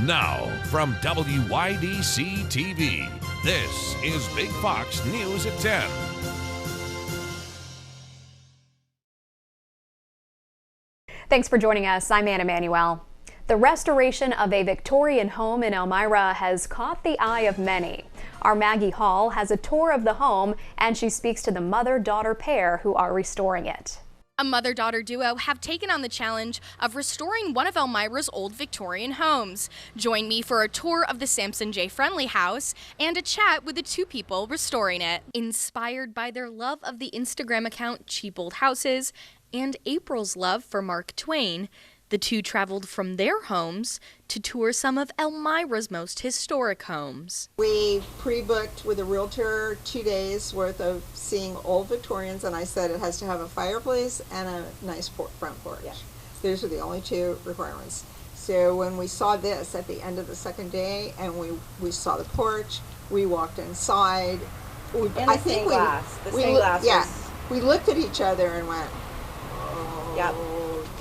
Now, from WYDC TV, this is Big Fox News at 10. Thanks for joining us. I'm Anna Manuel. The restoration of a Victorian home in Elmira has caught the eye of many. Our Maggie Hall has a tour of the home, and she speaks to the mother-daughter pair who are restoring it. A mother-daughter duo have taken on the challenge of restoring one of Elmira's old Victorian homes. Join me for a tour of the Sampson J. Friendly house and a chat with the two people restoring it. Inspired by their love of the Instagram account Cheap Old Houses and April's love for Mark Twain, the two traveled from their homes to tour some of Elmira's most historic homes. We pre-booked with a realtor 2 days worth of seeing old Victorians, and I said it has to have a fireplace and a nice front porch. Yeah. Those are the only two requirements. So when we saw this at the end of the second day and we saw the porch, we walked inside. We looked at each other and went, yep.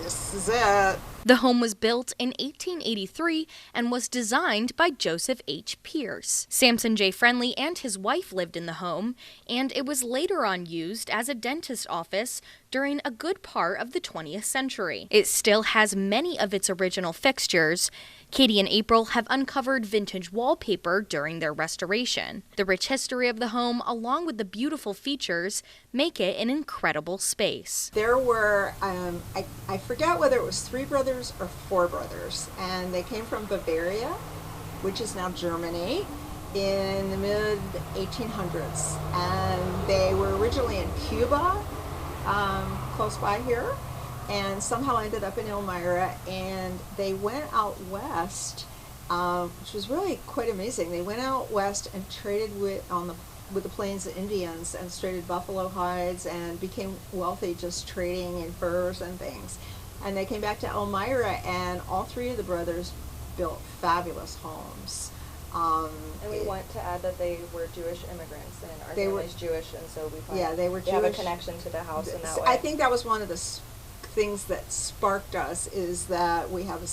This is it. The home was built in 1883 and was designed by Joseph H. Pierce. Sampson J. Friendly and his wife lived in the home, and it was later on used as a dentist office during a good part of the 20th century. It still has many of its original fixtures. Katie and April have uncovered vintage wallpaper during their restoration. The rich history of the home, along with the beautiful features, make it an incredible space. There were, I forget whether it was 3 brothers or 4 brothers, and they came from Bavaria, which is now Germany, in the mid-1800s. And they were originally in Cuba, close by here, and somehow ended up in Elmira, and they went out west, which was really quite amazing. They went out west and traded with the Plains Indians and traded buffalo hides and became wealthy just trading in furs and things. And they came back to Elmira, and all 3 of the brothers built fabulous homes. And we want to add that they were Jewish immigrants, and our family's Jewish, and so we find they were Jewish. Have a connection to the house in that way. I think that was one of the things that sparked us, is that we have a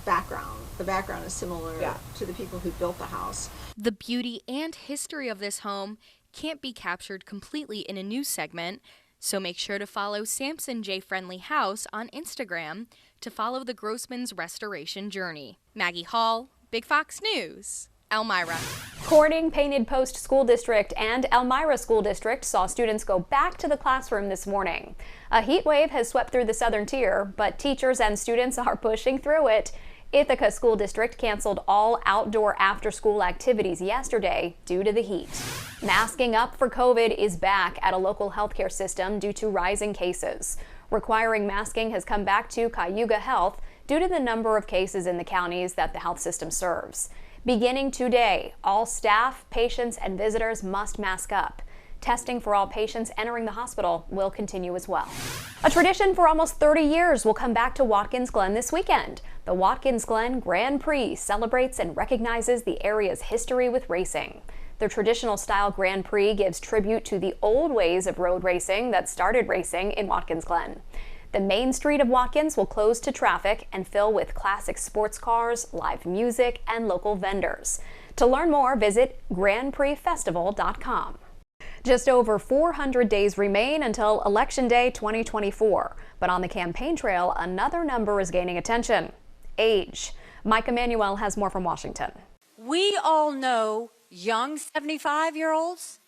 background. The background is similar to the people who built the house. The beauty and history of this home can't be captured completely in a news segment, so make sure to follow Sampson J. Friendly House on Instagram to follow the Grossman's restoration journey. Maggie Hall, Big Fox News, Elmira. Corning Painted Post School District and Elmira School District saw students go back to the classroom this morning. A heat wave has swept through the southern tier, but teachers and students are pushing through it. Ithaca School District canceled all outdoor after-school activities yesterday due to the heat. Masking up for COVID is back at a local healthcare system due to rising cases. Requiring masking has come back to Cayuga Health due to the number of cases in the counties that the health system serves. Beginning today, all staff, patients, and visitors must mask up. Testing for all patients entering the hospital will continue as well. A tradition for almost 30 years will come back to Watkins Glen this weekend. The Watkins Glen Grand Prix celebrates and recognizes the area's history with racing. The traditional style Grand Prix gives tribute to the old ways of road racing that started racing in Watkins Glen. The main street of Watkins will close to traffic and fill with classic sports cars, live music, and local vendors. To learn more, visit GrandPrixFestival.com. Just over 400 days remain until Election Day 2024. But on the campaign trail, another number is gaining attention: age. Mike Emanuel has more from Washington. We all know young 75-year-olds,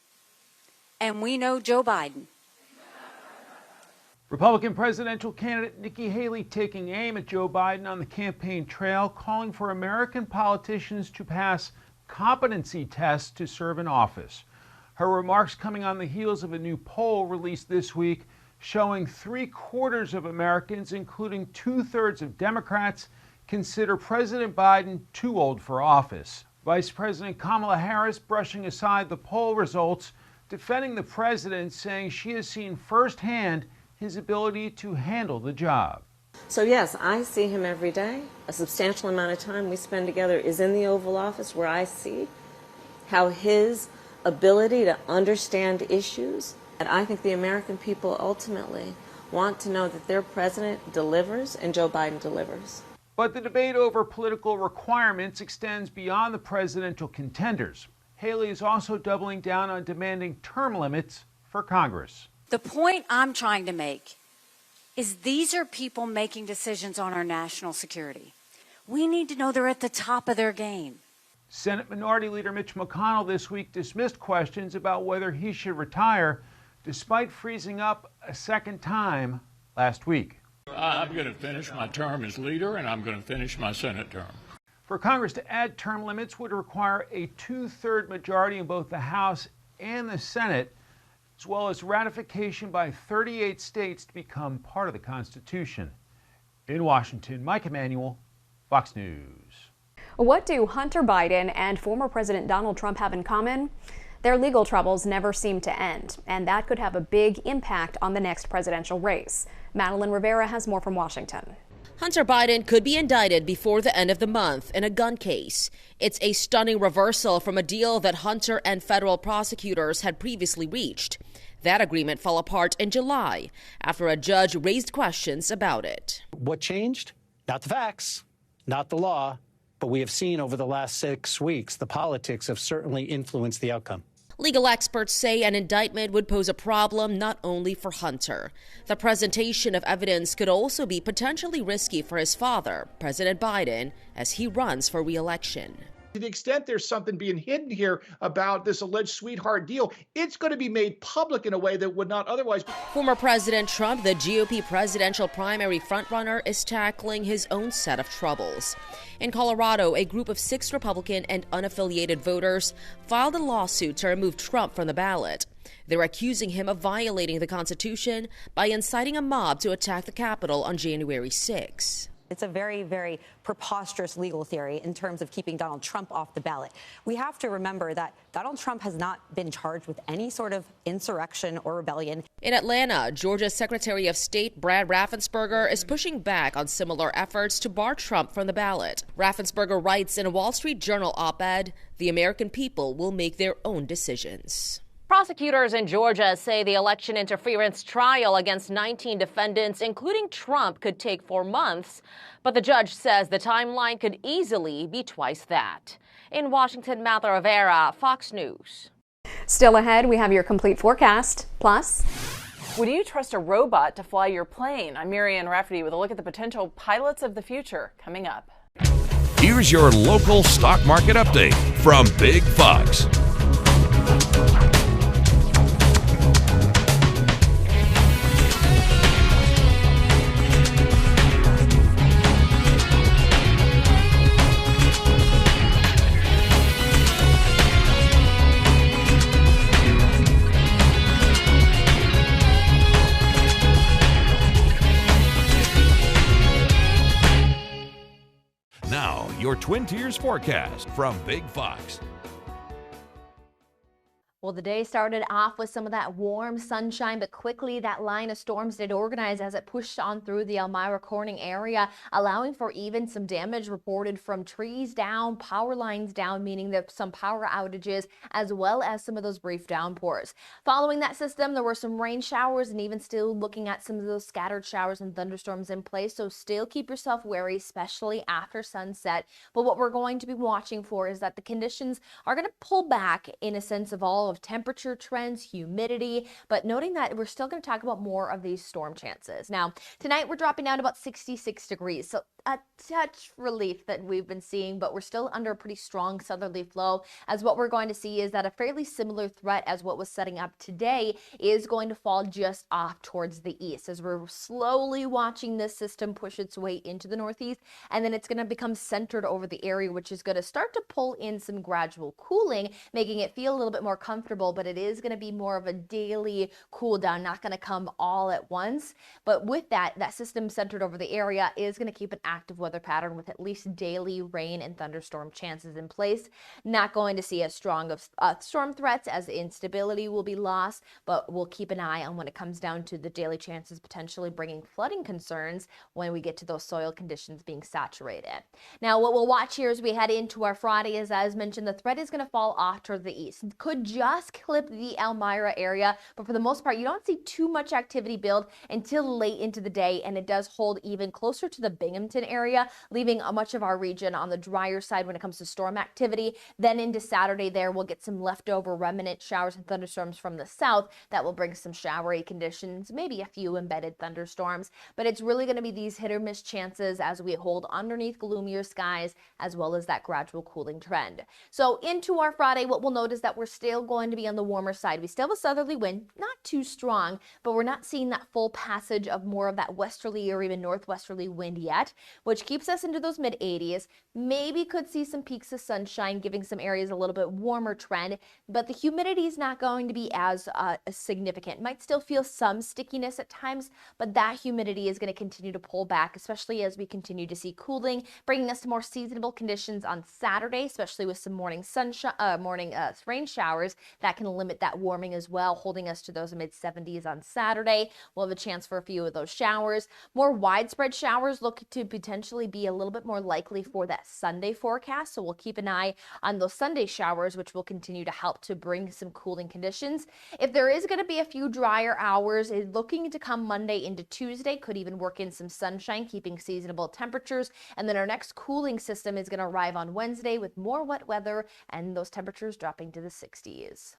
and we know Joe Biden. Republican presidential candidate Nikki Haley taking aim at Joe Biden on the campaign trail, calling for American politicians to pass competency tests to serve in office. Her remarks coming on the heels of a new poll released this week showing 3/4 of Americans, including 2/3 of Democrats, consider President Biden too old for office. Vice President Kamala Harris brushing aside the poll results, defending the president, saying she has seen firsthand his ability to handle the job. So yes, I see him every day. A substantial amount of time we spend together is in the Oval Office, where I see how his ability to understand issues, and I think the American people ultimately want to know that their president delivers and Joe Biden delivers. But the debate over political requirements extends beyond the presidential contenders. Haley is also doubling down on demanding term limits for Congress. The point I'm trying to make is these are people making decisions on our national security. We need to know they're at the top of their game. Senate Minority Leader Mitch McConnell this week dismissed questions about whether he should retire, despite freezing up a second time last week. I'm going to finish my term as leader, and I'm going to finish my Senate term. For Congress to add term limits would require a 2/3 majority in both the House and the Senate, as well as ratification by 38 states to become part of the Constitution. In Washington, Mike Emanuel, Fox News. What do Hunter Biden and former President Donald Trump have in common? Their legal troubles never seem to end, and that could have a big impact on the next presidential race. Madeline Rivera has more from Washington. Hunter Biden could be indicted before the end of the month in a gun case. It's a stunning reversal from a deal that Hunter and federal prosecutors had previously reached. That agreement fell apart in July after a judge raised questions about it. What changed? Not the facts, not the law, but we have seen over the last 6 weeks the politics have certainly influenced the outcome. Legal experts say an indictment would pose a problem not only for Hunter. The presentation of evidence could also be potentially risky for his father, President Biden, as he runs for re-election. To the extent there's something being hidden here about this alleged sweetheart deal, it's going to be made public in a way that would not otherwise. Former President Trump, the GOP presidential primary frontrunner, is tackling his own set of troubles. In Colorado, a group of 6 Republican and unaffiliated voters filed a lawsuit to remove Trump from the ballot. They're accusing him of violating the Constitution by inciting a mob to attack the Capitol on January 6. It's a very, very preposterous legal theory in terms of keeping Donald Trump off the ballot. We have to remember that Donald Trump has not been charged with any sort of insurrection or rebellion. In Atlanta, Georgia's Secretary of State Brad Raffensperger is pushing back on similar efforts to bar Trump from the ballot. Raffensperger writes in a Wall Street Journal op-ed, "The American people will make their own decisions." Prosecutors in Georgia say the election interference trial against 19 defendants, including Trump, could take 4 months. But the judge says the timeline could easily be twice that. In Washington, Madeline Rivera, Fox News. Still ahead, we have your complete forecast. Plus, would you trust a robot to fly your plane? I'm Marianne Rafferty with a look at the potential pilots of the future coming up. Here's your local stock market update from Big Fox. Now, your Twin Tiers forecast from Big Fox. Well, the day started off with some of that warm sunshine, but quickly that line of storms did organize as it pushed on through the Elmira Corning area, allowing for even some damage reported from trees down, power lines down, meaning that some power outages, as well as some of those brief downpours. Following that system, there were some rain showers and even still looking at some of those scattered showers and thunderstorms in place. So still keep yourself wary, especially after sunset. But what we're going to be watching for is that the conditions are going to pull back in a sense of all of temperature trends, humidity, but noting that we're still going to talk about more of these storm chances. Now, tonight we're dropping down to about 66 degrees, so a touch relief that we've been seeing, but we're still under a pretty strong southerly flow, as what we're going to see is that a fairly similar threat as what was setting up today is going to fall just off towards the east, as we're slowly watching this system push its way into the northeast, and then it's going to become centered over the area, which is going to start to pull in some gradual cooling, making it feel a little bit more comfortable, but it is going to be more of a daily cool down, not going to come all at once. But with that system centered over the area is going to keep an active weather pattern with at least daily rain and thunderstorm chances in place. Not going to see as strong of storm threats, as instability will be lost, but we'll keep an eye on when it comes down to the daily chances potentially bringing flooding concerns when we get to those soil conditions being saturated. Now, what we'll watch here as we head into our Friday is, as mentioned, the threat is going to fall off toward the east. Could just just clip the Elmira area, but for the most part, you don't see too much activity build until late into the day, and it does hold even closer to the Binghamton area, leaving much of our region on the drier side when it comes to storm activity. Then into Saturday there, we'll get some leftover remnant showers and thunderstorms from the south that will bring some showery conditions, maybe a few embedded thunderstorms, but it's really going to be these hit or miss chances as we hold underneath gloomier skies, as well as that gradual cooling trend. So into our Friday, what we'll note is that we're still going to be on the warmer side. We still have a southerly wind, not too strong, but we're not seeing that full passage of more of that westerly or even northwesterly wind yet, which keeps us into those mid 80s. Maybe could see some peaks of sunshine, giving some areas a little bit warmer trend, but the humidity is not going to be as significant. Might still feel some stickiness at times, but that humidity is going to continue to pull back, especially as we continue to see cooling, bringing us to more seasonable conditions on Saturday, especially with some morning sunshine, rain showers that can limit that warming as well, holding us to those mid 70s on Saturday. We'll have a chance for a few of those showers. More widespread showers look to potentially be a little bit more likely for that Sunday forecast, so we'll keep an eye on those Sunday showers, which will continue to help to bring some cooling conditions. If there is going to be a few drier hours, it's looking to come Monday into Tuesday, could even work in some sunshine, keeping seasonable temperatures, and then our next cooling system is going to arrive on Wednesday with more wet weather and those temperatures dropping to the 60s.